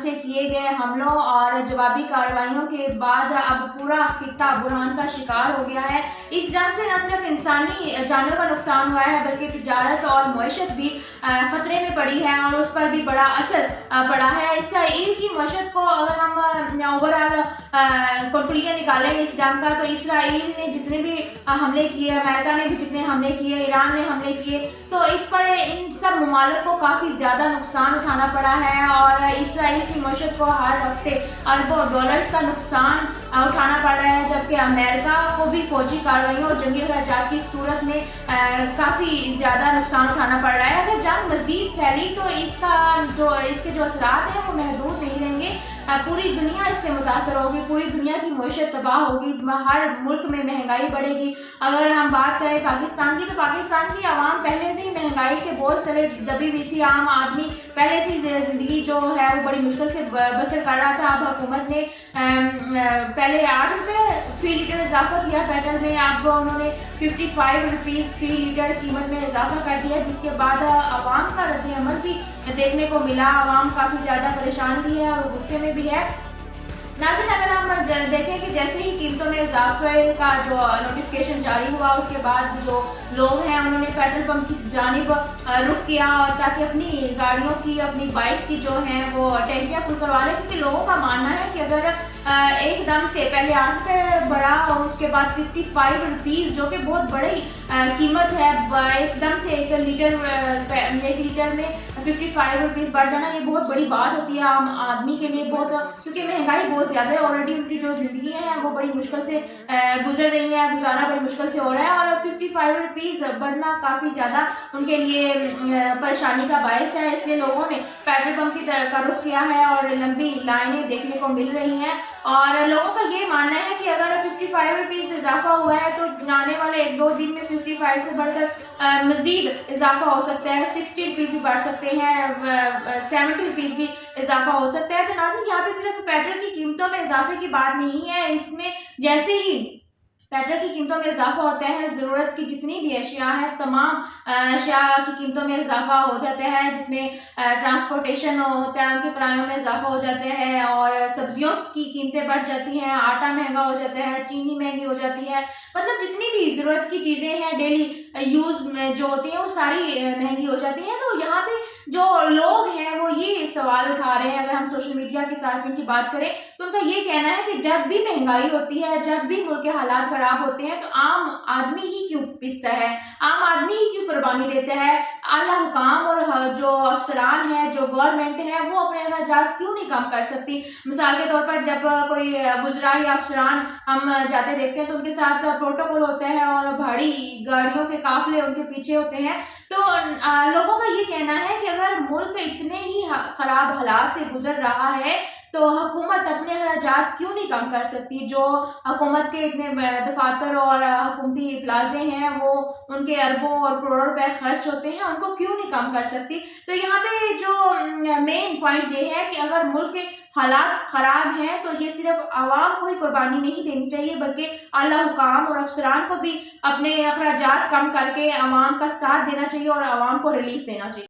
से किए गए हमलों और जवाबी कार्रवाइयों के बाद अब पूरा खित्ता बुरहान का शिकार हो गया है। इस जंग से न सिर्फ इंसानी जानों का नुकसान हुआ है बल्कि तिजारत और मईशत भी खतरे में पड़ी है और उस पर भी बड़ा असर पड़ा है। इसराइल की मईशत को अगर हम ओवरऑल कंक्लूजन निकालें इस जंग का, तो इसराइल ने जितने भी हमले किए, अमेरिका ने भी जितने हमले किए, ईरान ने हमले किए, तो इस पर इन सब ममालिक को काफ़ी ज़्यादा नुकसान उठाना पड़ा है और इसराइल की मईशत को हर हफ्ते अरबों डॉलर का नुकसान उठाना पड़ रहा है, जबकि अमेरिका को भी फौजी कार्रवाइयों और जंगी अखराजात की सूरत में काफ़ी ज़्यादा नुकसान उठाना पड़ रहा है। अगर जंग मज़ीद फैली तो इसके जो असरात हैं वो महदूद नहीं रहेंगे। पूरी दुनिया इससे मुतासर होगी, पूरी दुनिया की मईशत तबाह होगी, हर मुल्क में महंगाई बढ़ेगी। अगर हम बात करें पाकिस्तान की, तो पाकिस्तान की आवाम पहले से ही महंगाई के बोझ तले दबी हुई थी। आम आदमी पहले से ज़िंदगी जो है वो बड़ी मुश्किल से बसर कर रहा था। अब हुकूमत ने पहले 8 रुपये फ़ी लीटर इजाफा किया पेट्रोल में, अब उन्होंने 55 रुपीज़ फ़ी लीटर कीमत में इजाफा कर दिया, जिसके बाद आवाम का रद्द-ए-अमल भी देखने को मिला। आवाम काफ़ी ज़्यादा परेशान भी है और गुस्से में भी है। नाज़रीन, अगर हम देखें कि जैसे ही कीमतों में इजाफे का जो नोटिफिकेशन जारी हुआ, उसके बाद जो लोग हैं उन्होंने पेट्रोल पंप की जानिब रुख किया और ताकि अपनी गाड़ियों की, अपनी बाइक की जो हैं वो टैंकियाँ फुल करवा लें, क्योंकि लोगों का मानना है कि अगर एकदम से पहले 8 रुपये बढ़ा और उसके बाद 55 रुपीज़, जो कि बहुत बड़ी कीमत है, एकदम से 1 लीटर में 55 रुपीज़ बढ़ जाना, ये बहुत बड़ी बात होती है आम आदमी के लिए, बहुत, क्योंकि महंगाई बहुत ज़्यादा है। ऑलरेडी उनकी जो ज़िंदगी है वो बड़ी मुश्किल से गुजर रही है, गुजारा बड़ी मुश्किल से हो रहा है और 55 रुपीज़ बढ़ना काफ़ी ज़्यादा उनके लिए परेशानी का बायस है। इसलिए लोगों ने पेट्रोल पंप का रुख किया है और लंबी लाइनें देखने को मिल रही हैं और लोगों का ये मानना है कि अगर 55 रुपीज़ इजाफा हुआ है तो आने वाले 1-2 दिन में 55 से बढ़कर मज़ीद इजाफा हो सकता है, 60 रुपीज़ भी बढ़ सकते हैं, 70 रुपीज़ भी इजाफा हो सकता है। तो नाज़रीन, यहाँ पे सिर्फ पेट्रोल की कीमतों में इजाफे की बात नहीं है, इसमें जैसे ही पेट्रोल की कीमतों में इजाफा होता है, ज़रूरत की जितनी भी अशिया हैं तमाम अशिया की कीमतों में इजाफा हो जाता है, जिसमें ट्रांसपोर्टेशन होता है, उनके किरायों में इजाफा हो जाता है और सब्जियों की कीमतें बढ़ जाती हैं, आटा महंगा हो जाता है, चीनी महंगी हो जाती है, मतलब जितनी भी ज़रूरत की चीज़ें हैं डेली यूज़ में जो होती हैं वो सारी महंगी हो जाती हैं। तो यहाँ पे जो लोग हैं वो ये सवाल उठा रहे हैं, अगर हम सोशल मीडिया के सार्फिन की बात करें तो उनका ये कहना है कि जब भी महंगाई होती है, जब भी मुल्क के हालात खराब होते हैं तो आम आदमी ही क्यों पिसता है, आम आदमी ही क्यों कुर्बानी देता है, आला हुकाम और जो अफसरान है, जो गवर्नमेंट है, वो अपने अखराजात क्यों नहीं कम कर सकती। मिसाल के तौर पर जब कोई वज़रा या अफसरान हम जाते देखते हैं तो उनके साथ प्रोटोकॉल होता है और भारी गाड़ियों के काफिले उनके पीछे होते हैं। तो लोगों का ये कहना है कि अगर मुल्क इतने ही खराब हालात से गुजर रहा है तो हुकूमत अपने अखराजात क्यों नहीं कम कर सकती। जो हुकूमत के इतने दफातर और हुकूमती प्लाजे हैं वो उनके अरबों और करोड़ों रुपए खर्च होते हैं, उनको क्यों नहीं कम कर सकती। तो यहाँ पे जो मेन पॉइंट ये है कि अगर मुल्क के हालात ख़राब हैं तो ये सिर्फ आवाम को ही कुर्बानी नहीं देनी चाहिए, बल्कि आला हुकाम और अफसरान को भी अपने अखराजात कम करके आवाम का साथ देना चाहिए और आवाम को रिलीफ देना चाहिए।